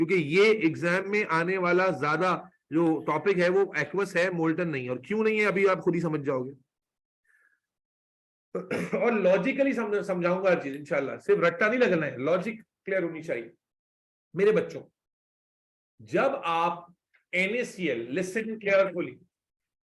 क्योंकि ये एग्जाम में आने वाला ज्यादा जो टॉपिक है वो एक्वस है, मोल्टन नहीं है। और क्यों नहीं है अभी आप खुद ही समझ जाओगे। और लॉजिकली समझाऊंगा हर चीज इंशाल्लाह, सिर्फ रट्टा नहीं लगना है, लॉजिक क्लियर होनी चाहिए मेरे बच्चों। जब आप NaCl, लिसन केयरफुली,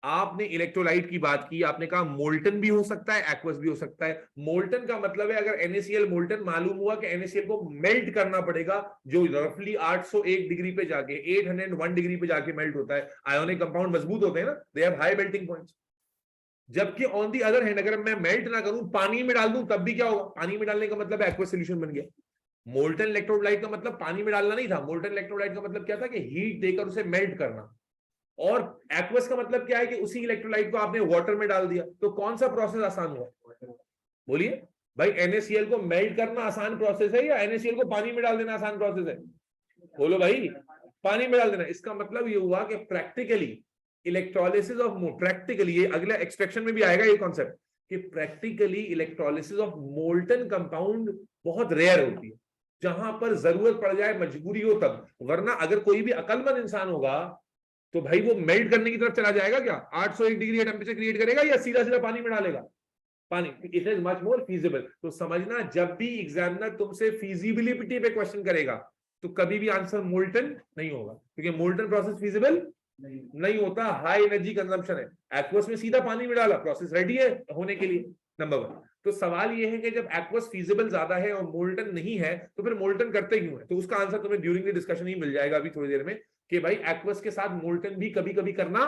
आपने इलेक्ट्रोलाइट की बात की, आपने कहा मोल्टन भी हो सकता है, एक्वस भी हो सकता है। मोल्टन का मतलब है अगर NaCl मोल्टन, मालूम हुआ कि NaCl को मेल्ट करना पड़ेगा, जो रफली 801 डिग्री पे जाके 801 डिग्री पे जाके मेल्ट होता है। आयोनिक कंपाउंड मजबूत होते हैं ना, they have high melting points. जबकि ऑन दी अदर हैंड अगर मैं मेल्ट ना करूं, पानी में डाल दूं, तब भी क्या होगा? पानी में डालने का मतलब एक्वस सोल्यूशन बन गया। मोल्टन इलेक्ट्रोलाइट का मतलब पानी में डालना नहीं था। मोल्टन इलेक्ट्रोलाइट का मतलब क्या था कि हीट देकर उसे मेल्ट करना। और एक्वस का मतलब क्या है कि उसी इलेक्ट्रोलाइट को आपने वाटर में डाल दिया। तो कौन सा प्रोसेस आसान हुआ? बोलिए भाई, NaCl को मेल्ट करना आसान प्रोसेस है या NaCl को पानी में डाल देना आसान प्रोसेस है? बोलो भाई, पानी में डाल देना। इसका मतलब ये हुआ कि प्रैक्टिकली इलेक्ट्रोलिसिस ऑफ, प्रैक्टिकली, ये अगला एक्सट्रैक्शन में भी आएगा ये कॉन्सेप्ट, कि practically electrolysis of molten compound बहुत रेयर होती है। जहां पर जरूरत पड़ जाए, मजबूरी हो तब, वरना अगर कोई भी अकलमंद इंसान होगा तो भाई वो मेल्ट करने की तरफ चला जाएगा क्या? 801 डिग्री का टेम्परेचर क्रिएट करेगा या सीधा सीधा पानी में डालेगा? पानी। It is much more feasible. तो समझना, जब भी एग्जामिनर तुमसे फीजिबिलिटी पे क्वेश्चन करेगा तो कभी भी आंसर मोल्टन नहीं होगा, क्योंकि मोल्टन प्रोसेस फीजिबल नहीं होता, हाई एनर्जी कंजम्पशन है। एक्वस में सीधा पानी में डाला, प्रोसेस रेडी है होने के लिए, नंबर 1। तो सवाल यह है कि जब एक्वस फीजिबल ज्यादा है और मोल्टन नहीं है, तो फिर मोल्टन करते क्यों है? तो उसका आंसर तुम्हें ड्यूरिंग द डिस्कशन ही मिल जाएगा अभी थोड़ी देर में, कि भाई एक्वस के साथ मोल्टन भी कभी कभी करना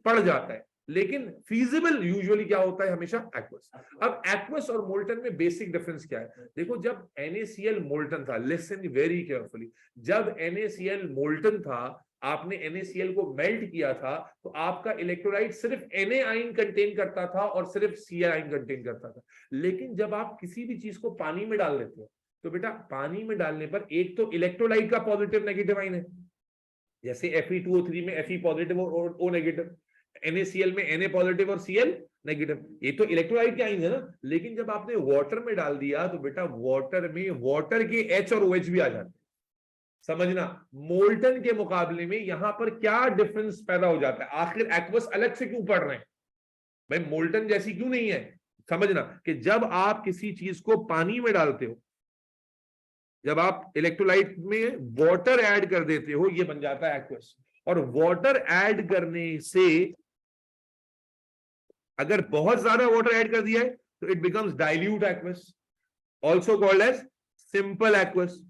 पड़ जाता है, लेकिन फीजिबल यूजुअली क्या होता है? हमेशा एक्वस। अब एक्वस और मोल्टन में बेसिक डिफरेंस क्या है? देखो, जब NaCl मोल्टन था, लिसन वेरी केयरफुली, जब NaCl मोल्टन था, आपने NaCl को मेल्ट किया था, तो आपका इलेक्ट्रोलाइट सिर्फ Na आयन कंटेन करता था और सिर्फ Cl आयन कंटेन करता था। लेकिन जब आप किसी भी चीज को पानी में डाल देते हो, तो बेटा पानी में डालने पर एक तो इलेक्ट्रोलाइट का पॉजिटिव नेगेटिव आयन है, जैसे Fe2O3 में Fe पॉजिटिव और O नेगेटिव, NaCl में Na पॉजिटिव और Cl नेगेटिव, ये तो इलेक्ट्रोलाइट के आयन है ना। लेकिन जब आपने वाटर में डाल दिया तो बेटा वाटर में वाटर के H और OH भी आ जाते हैं। समझना, मोल्टन के मुकाबले में यहां पर क्या डिफरेंस पैदा हो जाता है? आखिर एक्वस अलग से क्यों पढ़ रहे हैं भाई? मोल्टन जैसी क्यों नहीं है? समझना कि जब आप किसी चीज को पानी में डालते हो, जब आप इलेक्ट्रोलाइट में वाटर ऐड कर देते हो, ये बन जाता है एक्वस। और वाटर ऐड करने से, अगर बहुत ज्यादा वाटर ऐड कर दिया है तो it becomes dilute aqueous, also called as simple aqueous.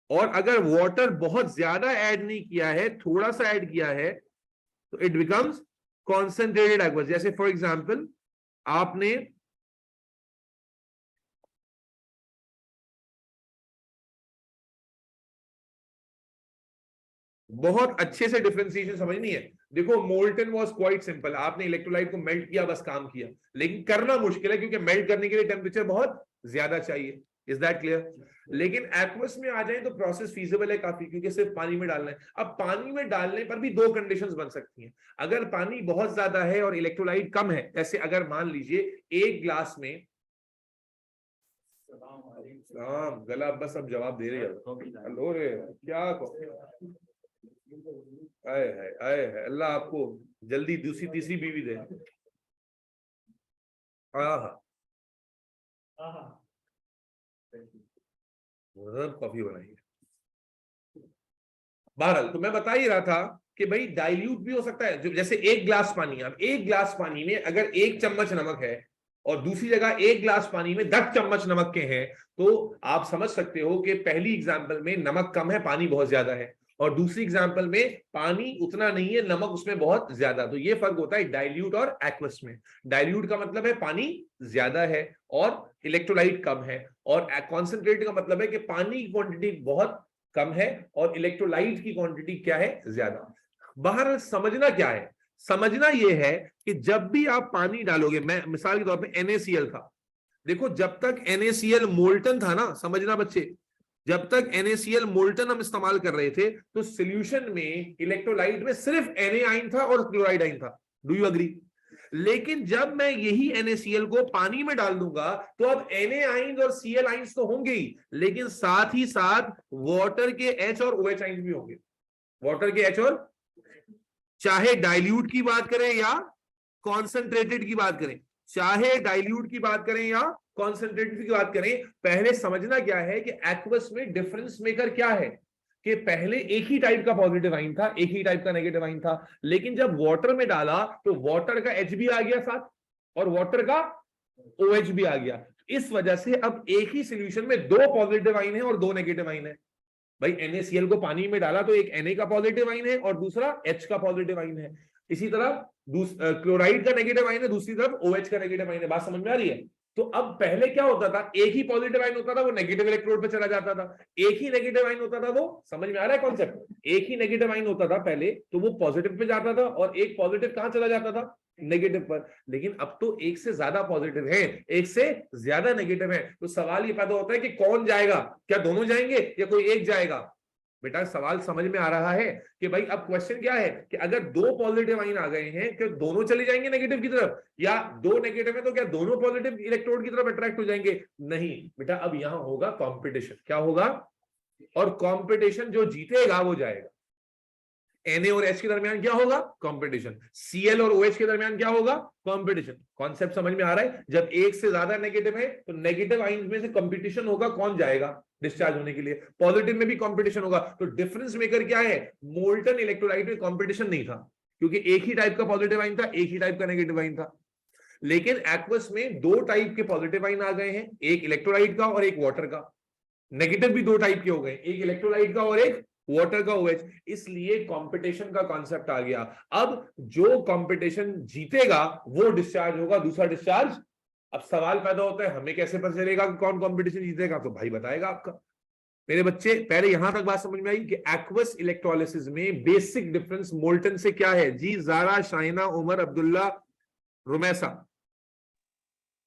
और अगर वाटर बहुत ज्यादा ऐड नहीं किया है, थोड़ा सा ऐड किया है, तो इट बिकम्स कॉन्सेंट्रेटेड एक्वस। जैसे फॉर एग्जाम्पल, आपने बहुत अच्छे से डिफरेंशिएशन समझनी है। देखो, मोल्टन वाज क्वाइट सिंपल, आपने इलेक्ट्रोलाइट को मेल्ट किया, बस काम किया। लेकिन करना मुश्किल है, क्योंकि मेल्ट करने के लिए टेम्परेचर बहुत ज्यादा चाहिए। Is that clear? लेकिन एक्वस में आ जाए तो प्रोसेस फीजिबल है काफी, क्योंकि सिर्फ पानी में डालना है। अब पानी में डालने पर भी दो कंडीशंस बन सकती हैं। अगर पानी बहुत ज्यादा है और इलेक्ट्रोलाइट कम है, जैसे अगर मान लीजिए एक ग्लास में, गला बस अब जवाब दे रहे हैं, हेलो रे क्या आए है, आए है, अल्लाह आपको जल्दी दूसरी तीसरी बीवी दे। कॉफी बनाई है। बहरहाल, तो मैं बता ही रहा था कि भाई डाइल्यूट भी हो सकता है। जैसे एक ग्लास पानी, अब एक ग्लास पानी में अगर 1 चम्मच नमक है और दूसरी जगह एक ग्लास पानी में 10 चम्मच नमक के हैं, तो आप समझ सकते हो कि पहली एग्जांपल में नमक कम है, पानी बहुत ज्यादा है, और दूसरी एग्जांपल में पानी उतना नहीं है, नमक उसमें बहुत ज्यादा। तो ये फर्क होता है डाइल्यूट और एक्वस में। डाइल्यूट का मतलब है पानी ज्यादा है और इलेक्ट्रोलाइट कम है, और कॉन्सेंट्रेट का मतलब है कि पानी की क्वांटिटी बहुत कम है और इलेक्ट्रोलाइट की क्वांटिटी क्या है? ज्यादा। बाहर समझना क्या है? समझना यह है कि जब भी आप पानी डालोगे, मैं मिसाल के तौर पे NaCl था, देखो जब तक NaCl मोल्टन था ना, समझना बच्चे, जब तक NaCl मोल्टन हम इस्तेमाल कर रहे थे, तो सॉल्यूशन में इलेक्ट्रोलाइट में सिर्फ Na आयन था और क्लोराइड आयन था। Do you agree? लेकिन जब मैं यही NaCl को पानी में डाल दूंगा तो अब Na आइंस और Cl आइंस तो होंगे ही, लेकिन साथ ही साथ वाटर के H और OH आइंस भी होंगे। वाटर के H और, चाहे डाइल्यूट की बात करें या कॉन्सेंट्रेटेड की बात करें, चाहे डाइल्यूट की बात करें या कॉन्सेंट्रेटेड की बात करें, पहले समझना क्या है कि एक्वस में डिफरेंस मेकर क्या है, कि पहले एक ही टाइप का पॉजिटिव आइन था, एक ही टाइप का नेगेटिव आइन था, लेकिन जब वाटर में डाला तो वाटर का H भी आ गया साथ और वाटर का OH भी आ गया। इस वजह से अब एक ही सोल्यूशन में दो पॉजिटिव आइन है और दो नेगेटिव आइन है। भाई NaCl को पानी में डाला तो एक Na का पॉजिटिव आइन है और दूसरा H का पॉजिटिव आइन है। इसी तरह क्लोराइड का नेगेटिव आइन है, दूसरी तरफ OH का नेगेटिव आइन है। बात समझ में आ रही है? तो अब पहले क्या होता था, एक ही पॉजिटिव आइन होता था वो नेगेटिव इलेक्ट्रोड पे चला जाता था, एक ही नेगेटिव आइन होता था वो, समझ में आ रहा है कॉन्सेप्ट? एक ही नेगेटिव आइन होता था पहले तो वो पॉजिटिव पे जाता था और एक पॉजिटिव कहां चला जाता था, नेगेटिव पर। लेकिन अब तो एक से ज्यादा पॉजिटिव है, एक से ज्यादा नेगेटिव है, तो सवाल ये पैदा होता है कि कौन जाएगा, क्या दोनों जाएंगे या कोई एक जाएगा? बेटा सवाल समझ में आ रहा है कि भाई अब क्वेश्चन क्या है कि अगर दो पॉजिटिव आइन आ गए हैं क्या दोनों चले जाएंगे नेगेटिव की तरफ, या दो नेगेटिव है तो क्या दोनों पॉजिटिव इलेक्ट्रोड की तरफ अट्रैक्ट हो जाएंगे? नहीं बेटा, अब यहां होगा कंपटीशन। क्या होगा? और कंपटीशन जो जीतेगा वो जाएगा। Na और H के दरमियान क्या होगा? कंपटीशन। Cl और OH के दरमियान क्या होगा? कंपटीशन। कॉन्सेप्ट समझ में आ रहा है? जब एक से ज्यादा नेगेटिव है तो नेगेटिव आइंस में से कंपटीशन होगा, कौन जाएगा डिस्चार्ज होने के लिए। पॉजिटिव में भी कंपटीशन होगा। तो डिफरेंस मेकर क्या है? मोल्टन इलेक्ट्रोलाइट में कंपटीशन नहीं था, क्योंकि एक ही टाइप का पॉजिटिव आइन था, एक ही टाइप का नेगेटिव आइन था। लेकिन एक्वस में दो टाइप के पॉजिटिव आइन आ गए हैं, एक इलेक्ट्रोलाइट का और एक वाटर का। नेगेटिव भी दो टाइप के हो गए, एक इलेक्ट्रोलाइट का और एक वाटर का OH। इसलिए कंपटीशन का कॉन्सेप्ट आ गया। अब जो कंपटीशन जीतेगा वो डिस्चार्ज होगा, दूसरा डिस्चार्ज। अब सवाल पैदा होता है हमें कैसे पता चलेगा कि कौन कंपटीशन जीतेगा? तो भाई बताएगा आपका। मेरे बच्चे पहले यहां तक बात समझ में आई कि एक्वस इलेक्ट्रोलिसिस में बेसिक डिफरेंस मोल्टन से क्या है? जी जारा, शाइना, उमर, अब्दुल्ला, रुमैसा।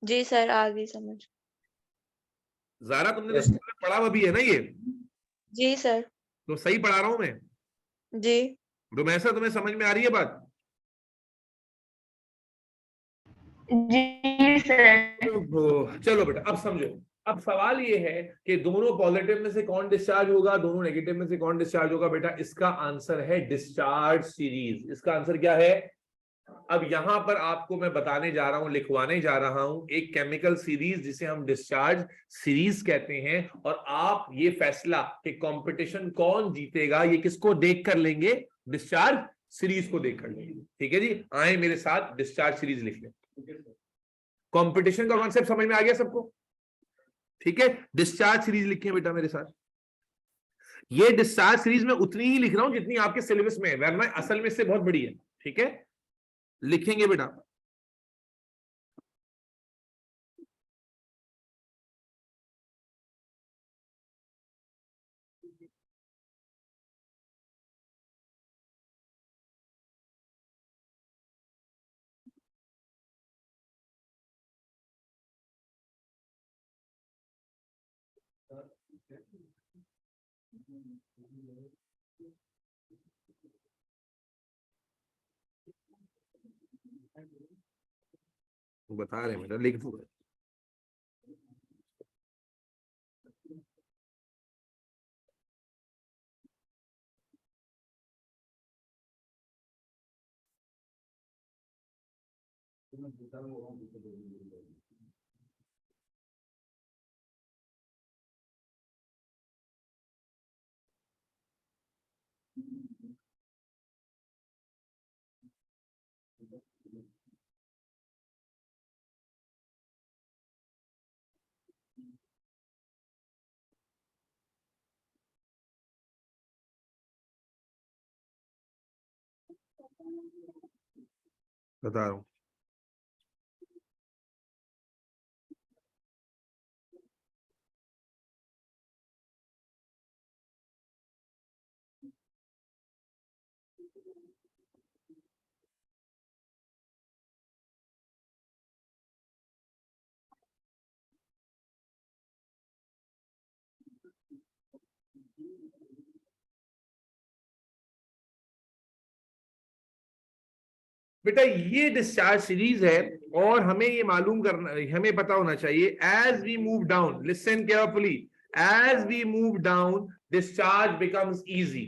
जी सर, आ गई समझ। जारा तुमने तो स्कूल में पढ़ा हुआ भी है ना ये? जी सर। तो सही पढ़ा रहा हूं मैं? जी। रुमैसा तुम्हें समझ में आ रही है बात? जी सर। चलो बेटा अब समझो। अब सवाल ये है कि दोनों पॉजिटिव में से कौन डिस्चार्ज होगा, दोनों नेगेटिव में से कौन डिस्चार्ज होगा? बेटा इसका आंसर है डिस्चार्ज सीरीज। इसका आंसर क्या है? अब यहां पर आपको मैं बताने जा रहा हूं, लिखवाने जा रहा हूं एक केमिकल सीरीज जिसे हम डिस्चार्ज सीरीज कहते हैं। और आप ये फैसला कि कंपटीशन कौन जीतेगा ये किसको देख कर लेंगे? डिस्चार्ज सीरीज को देख कर लेंगे। ठीक है जी, आए मेरे साथ डिस्चार्ज सीरीज लिख लें। कंपटीशन का कॉन्सेप्ट समझ में आ गया सबको? ठीक है, डिस्चार्ज सीरीज लिखे बेटा मेरे साथ। ये डिस्चार्ज सीरीज में उतनी ही लिख रहा हूं जितनी आपके सिलेबस में है, वरना असल में इससे बहुत बड़ी है। ठीक है, लिखेंगे बेटा। बता रहे हैं बेटा, लिख दो। बता रहा हूं। बेटा ये डिस्चार्ज सीरीज है और हमें ये मालूम करना, हमें पता होना चाहिए as we move down, listen carefully, as we move down discharge becomes easy,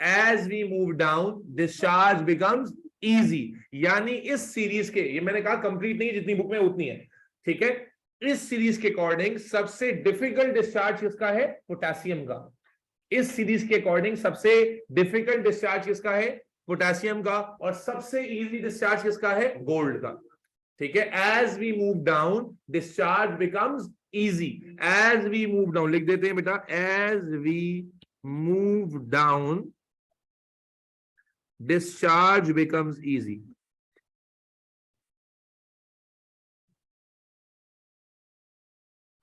as we move down discharge becomes easy. यानी इस सीरीज के, ये मैंने कहा कंप्लीट नहीं, जितनी बुक में उतनी है, ठीक है, इस सीरीज के अकॉर्डिंग सबसे डिफिकल्ट डिस्चार्ज किसका है? पोटेशियम का। इस सीरीज के अकॉर्डिंग सबसे डिफिकल्ट डिस्चार्ज किसका है? पोटेशियम का। और सबसे इजी डिस्चार्ज किसका है? गोल्ड का। ठीक है, as we move down discharge becomes easy, as we move down लिख देते हैं बेटा, as we move down discharge becomes easy.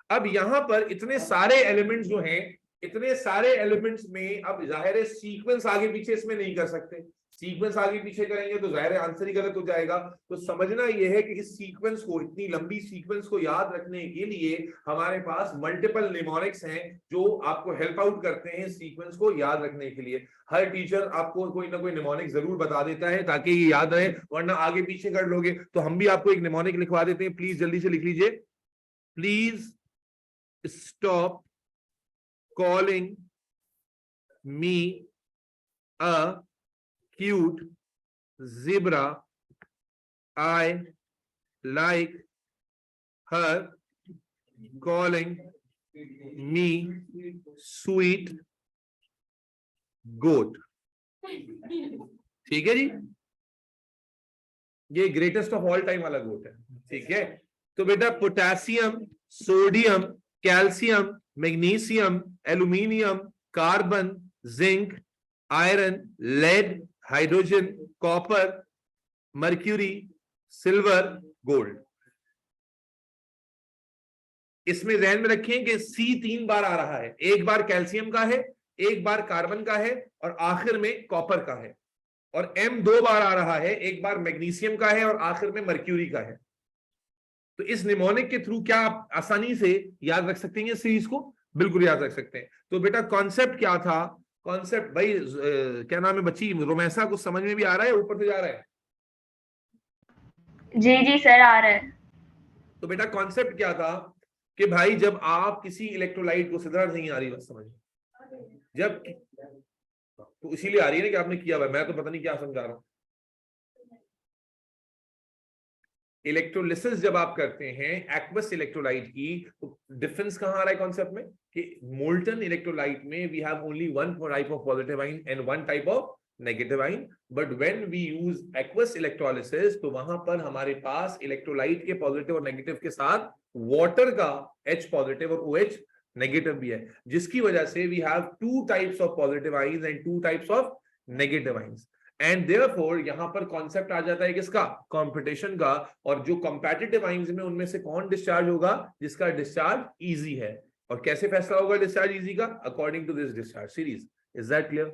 अब यहां पर इतने सारे एलिमेंट्स जो हैं, इतने सारे एलिमेंट्स में अब जाहिर है सीक्वेंस आगे पीछे इसमें नहीं कर सकते, सीक्वेंस आगे पीछे करेंगे तो जाहिर है आंसर ही गलत हो जाएगा। तो समझना यह है कि इस सीक्वेंस को, इतनी लंबी सीक्वेंस को याद रखने के लिए हमारे पास मल्टीपल निमोनिक्स हैं जो आपको हेल्प आउट करते हैं सीक्वेंस को याद रखने के लिए। हर टीचर आपको कोई ना कोई निमोनिक जरूर बता देता है ताकि ये याद रहे, वरना आगे पीछे कर लोगे। तो हम भी आपको एक निमोनिक लिखवा देते हैं, प्लीज जल्दी से लिख लीजिए। Please stop calling me a cute zebra. I like her calling me sweet goat. ठीक है जी, ये ग्रेटेस्ट ऑफ ऑल टाइम वाला गोट है। ठीक है, तो बेटा potassium, sodium, calcium, magnesium, aluminium, carbon, zinc, iron, lead, hydrogen, copper, mercury, silver, gold. इसमें ध्यान में रखें कि C 3 बार आ रहा है, एक बार कैल्शियम का है, एक बार कार्बन का है और आखिर में कॉपर का है। और M 2 बार आ रहा है, एक बार मैग्नीशियम का है और आखिर में मर्क्यूरी का है। तो इस निमोनिक के थ्रू क्या आप आसानी से याद रख सकते हैं सीरीज को? बिल्कुल याद रख सकते हैं। तो बेटा कॉन्सेप्ट क्या था? कॉन्सेप्ट भाई क्या नाम है बच्ची, रोमैसा, कुछ समझ में भी आ रहा है? ऊपर से जा रहा है? जी जी सर आ रहा है। तो बेटा कॉन्सेप्ट क्या था कि भाई जब आप किसी इलेक्ट्रोलाइट को, सिद्धार्थ नहीं आ रही बात समझ, जब तो इसीलिए आ रही है ना कि आपने किया हुआ, मैं तो पता नहीं क्या समझा रहा हूं। इलेक्ट्रोलिसिस जब आप करते हैं एक्वस इलेक्ट्रोलाइट की, तो डिफरेंस कहां आ रहा है कॉन्सेप्ट में कि मोल्टन इलेक्ट्रोलाइट में we have only one type of positive ion and one type of negative ion, but when we use aqueous electrolysis तो वहां पर हमारे पास इलेक्ट्रोलाइट के पॉजिटिव और नेगेटिव के साथ वाटर का H पॉजिटिव और OH नेगेटिव भी है, जिसकी वजह से we have two types of positive ions and two types of negative ions. And therefore यहां पर कॉन्सेप्ट आ जाता है किसका? कंपटीशन का। और जो कंपेटिटिव आयंस में उनमें से कौन डिस्चार्ज होगा? जिसका डिस्चार्ज इजी है। और कैसे फैसला होगा डिस्चार्ज इजी का? According to this discharge series. Is that clear?